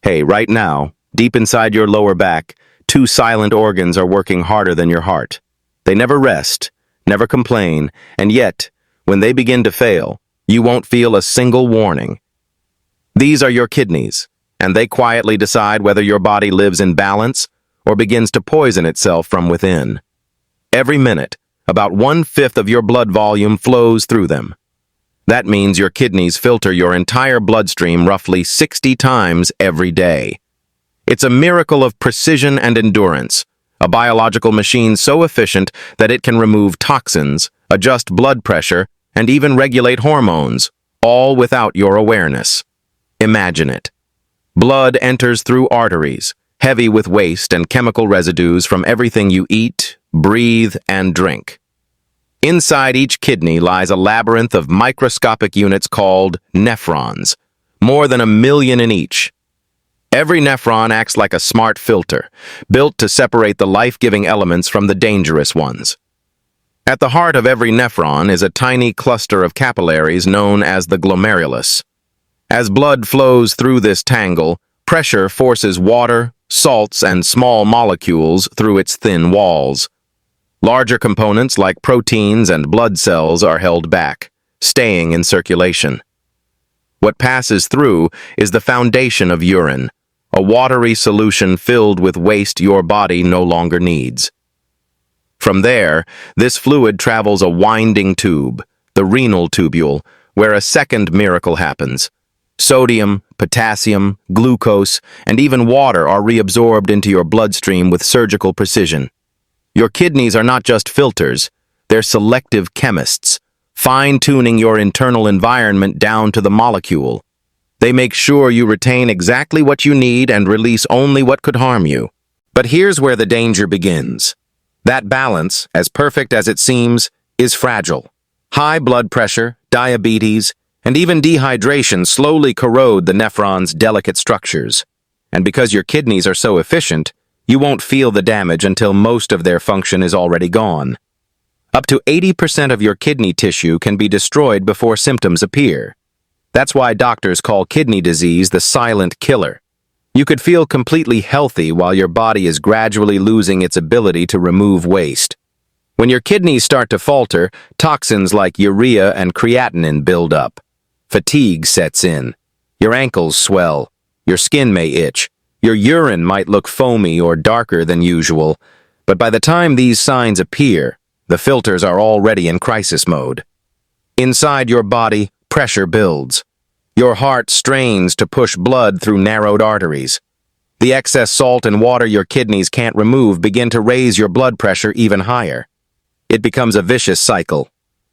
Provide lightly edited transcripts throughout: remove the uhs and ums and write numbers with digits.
Hey, right now, deep inside your lower back, two silent organs are working harder than your heart. They never rest, never complain, and yet, when they begin to fail, you won't feel a single warning. These are your kidneys, and they quietly decide whether your body lives in balance or begins to poison itself from within. Every minute, about 1/5 of your blood volume flows through them. That means your kidneys filter your entire bloodstream roughly 60 times every day. It's a miracle of precision and endurance, a biological machine so efficient that it can remove toxins, adjust blood pressure, and even regulate hormones, all without your awareness. Imagine it. Blood enters through arteries, heavy with waste and chemical residues from everything you eat, breathe, and drink. Inside each kidney lies a labyrinth of microscopic units called nephrons, more than 1 million in each. Every nephron acts like a smart filter, built to separate the life-giving elements from the dangerous ones. At the heart of every nephron is a tiny cluster of capillaries known as the glomerulus. As blood flows through this tangle, pressure forces water, salts, and small molecules through its thin walls. Larger components like proteins and blood cells are held back, staying in circulation. What passes through is the foundation of urine, a watery solution filled with waste your body no longer needs. From there, this fluid travels a winding tube, the renal tubule, where a second miracle happens. Sodium, potassium, glucose, and even water are reabsorbed into your bloodstream with surgical precision. Your kidneys are not just filters, they're selective chemists, fine-tuning your internal environment down to the molecule. They make sure you retain exactly what you need and release only what could harm you. But here's where the danger begins. That balance, as perfect as it seems, is fragile. High blood pressure, diabetes, and even dehydration slowly corrode the nephron's delicate structures. And because your kidneys are so efficient, you won't feel the damage until most of their function is already gone. Up to 80% of your kidney tissue can be destroyed before symptoms appear. That's why doctors call kidney disease the silent killer. You could feel completely healthy while your body is gradually losing its ability to remove waste. When your kidneys start to falter, toxins like urea and creatinine build up. Fatigue sets in. Your ankles swell. Your skin may itch. Your urine might look foamy or darker than usual, but by the time these signs appear, the filters are already in crisis mode. Inside your body, pressure builds. Your heart strains to push blood through narrowed arteries. The excess salt and water your kidneys can't remove begin to raise your blood pressure even higher. It becomes a vicious cycle.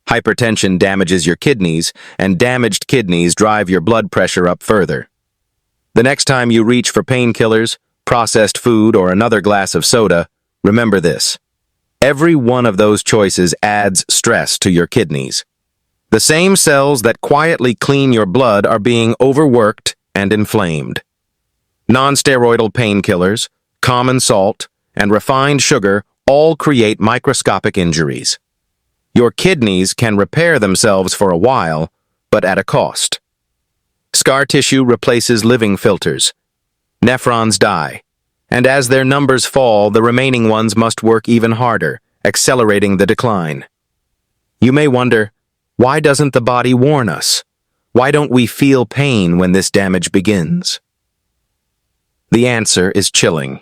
Hypertension damages your kidneys, and damaged kidneys drive your blood pressure up further. The next time you reach for painkillers, processed food, or another glass of soda, remember this. Every one of those choices adds stress to your kidneys. The same cells that quietly clean your blood are being overworked and inflamed. Non-steroidal painkillers, common salt, and refined sugar all create microscopic injuries. Your kidneys can repair themselves for a while, but at a cost. Scar tissue replaces living filters. Nephrons die, and as their numbers fall, the remaining ones must work even harder, accelerating the decline. You may wonder, why doesn't the body warn us? Why don't we feel pain when this damage begins? The answer is chilling.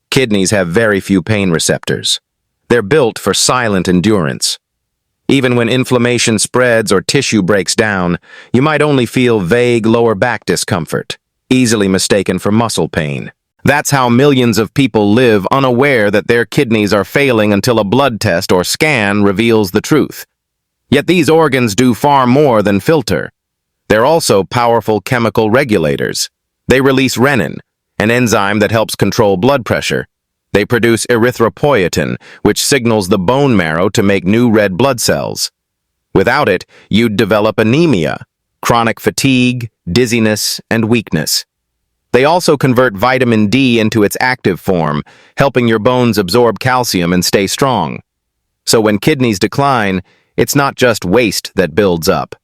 Kidneys have very few pain receptors. They're built for silent endurance. Even when inflammation spreads or tissue breaks down, you might only feel vague lower back discomfort, easily mistaken for muscle pain. That's how millions of people live unaware that their kidneys are failing until a blood test or scan reveals the truth. Yet these organs do far more than filter. They're also powerful chemical regulators. They release renin, an enzyme that helps control blood pressure. They produce erythropoietin, which signals the bone marrow to make new red blood cells. Without it, you'd develop anemia, chronic fatigue, dizziness, and weakness. They also convert vitamin D into its active form, helping your bones absorb calcium and stay strong. So when kidneys decline, it's not just waste that builds up.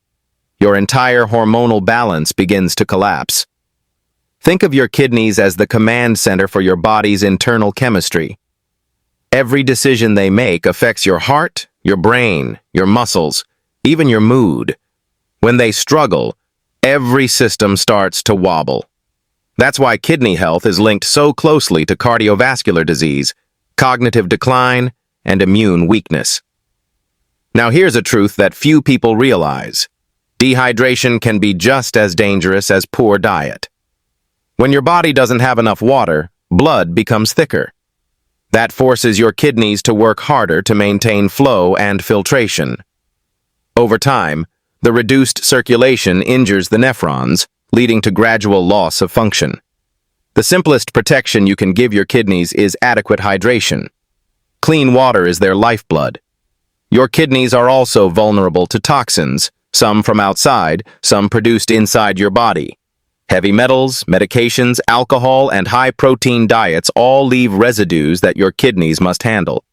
your entire hormonal balance begins to collapse. Think of your kidneys as the command center for your body's internal chemistry. Every decision they make affects your heart, your brain, your muscles, even your mood. When they struggle, every system starts to wobble. That's why kidney health is linked so closely to cardiovascular disease, cognitive decline, and immune weakness. Now here's a truth that few people realize. Dehydration can be just as dangerous as poor diet. When your body doesn't have enough water, blood becomes thicker. That forces your kidneys to work harder to maintain flow and filtration. Over time, the reduced circulation injures the nephrons, leading to gradual loss of function. The simplest protection you can give your kidneys is adequate hydration. Clean water is their lifeblood. Your kidneys are also vulnerable to toxins, some from outside, some produced inside your body. Heavy metals, medications, alcohol, and high-protein diets all leave residues that your kidneys must handle.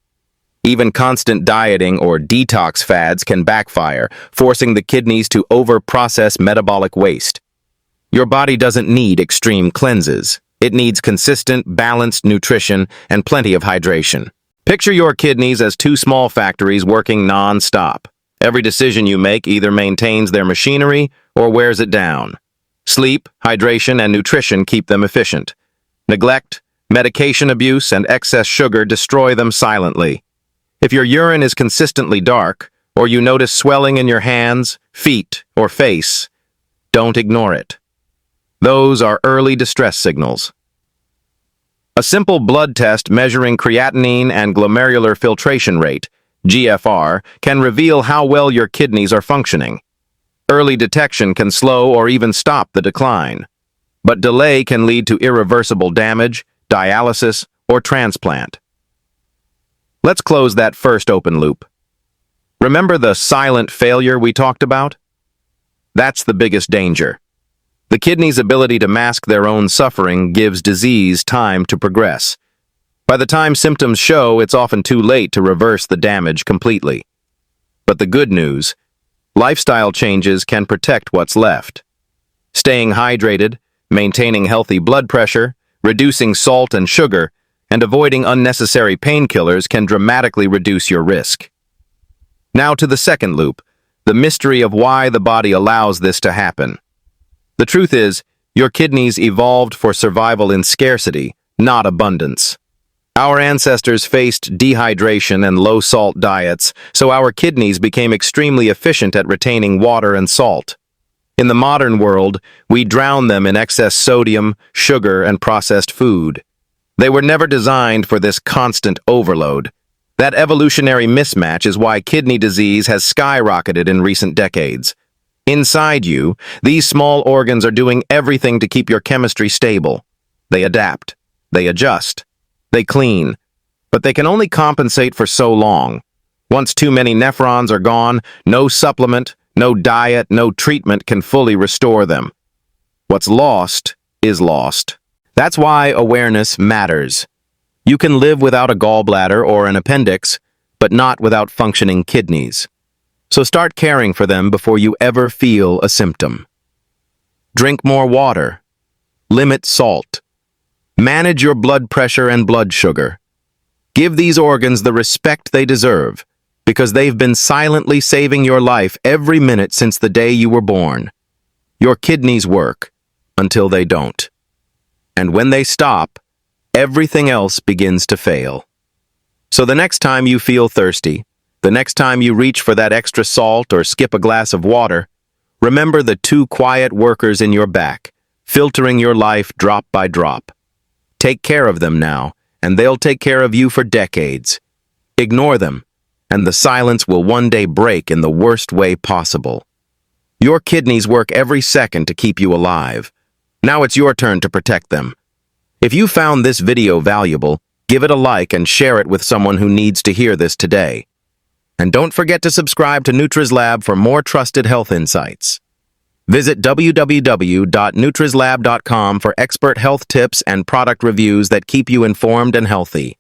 Even constant dieting or detox fads can backfire, forcing the kidneys to over-process metabolic waste. Your body doesn't need extreme cleanses. It needs consistent, balanced nutrition and plenty of hydration. Picture your kidneys as two small factories working non-stop. Every decision you make either maintains their machinery or wears it down. Sleep, hydration, and nutrition keep them efficient. Neglect, medication abuse, and excess sugar destroy them silently. If your urine is consistently dark, or you notice swelling in your hands, feet, or face, don't ignore it. Those are early distress signals. A simple blood test measuring creatinine and glomerular filtration rate, GFR, can reveal how well your kidneys are functioning. Early detection can slow or even stop the decline, but delay can lead to irreversible damage, dialysis, or transplant. Let's close that first open loop. Remember the silent failure we talked about? That's the biggest danger. The kidney's ability to mask their own suffering gives disease time to progress. By the time symptoms show, it's often too late to reverse the damage completely. But the good news, lifestyle changes can protect what's left. Staying hydrated, maintaining healthy blood pressure, reducing salt and sugar, and avoiding unnecessary painkillers can dramatically reduce your risk. Now to the second loop, the mystery of why the body allows this to happen. The truth is, your kidneys evolved for survival in scarcity, not abundance. Our ancestors faced dehydration and low-salt diets, so our kidneys became extremely efficient at retaining water and salt. In the modern world, we drown them in excess sodium, sugar, and processed food. They were never designed for this constant overload. That evolutionary mismatch is why kidney disease has skyrocketed in recent decades. Inside you, these small organs are doing everything to keep your chemistry stable. They adapt. They adjust. They clean. But they can only compensate for so long. Once too many nephrons are gone, no supplement, no diet, no treatment can fully restore them. What's lost is lost. That's why awareness matters. You can live without a gallbladder or an appendix, but not without functioning kidneys. So start caring for them before you ever feel a symptom. Drink more water. Limit salt. Manage your blood pressure and blood sugar. Give these organs the respect they deserve, because they've been silently saving your life every minute since the day you were born. Your kidneys work until they don't. And when they stop, everything else begins to fail. So the next time you feel thirsty, the next time you reach for that extra salt or skip a glass of water, remember the two quiet workers in your back, filtering your life drop by drop. Take care of them now, and they'll take care of you for decades. Ignore them, and the silence will one day break in the worst way possible. Your kidneys work every second to keep you alive. Now it's your turn to protect them. If you found this video valuable, give it a like and share it with someone who needs to hear this today. And don't forget to subscribe to Nutrizlab for more trusted health insights. Visit www.nutrizlab.com for expert health tips and product reviews that keep you informed and healthy.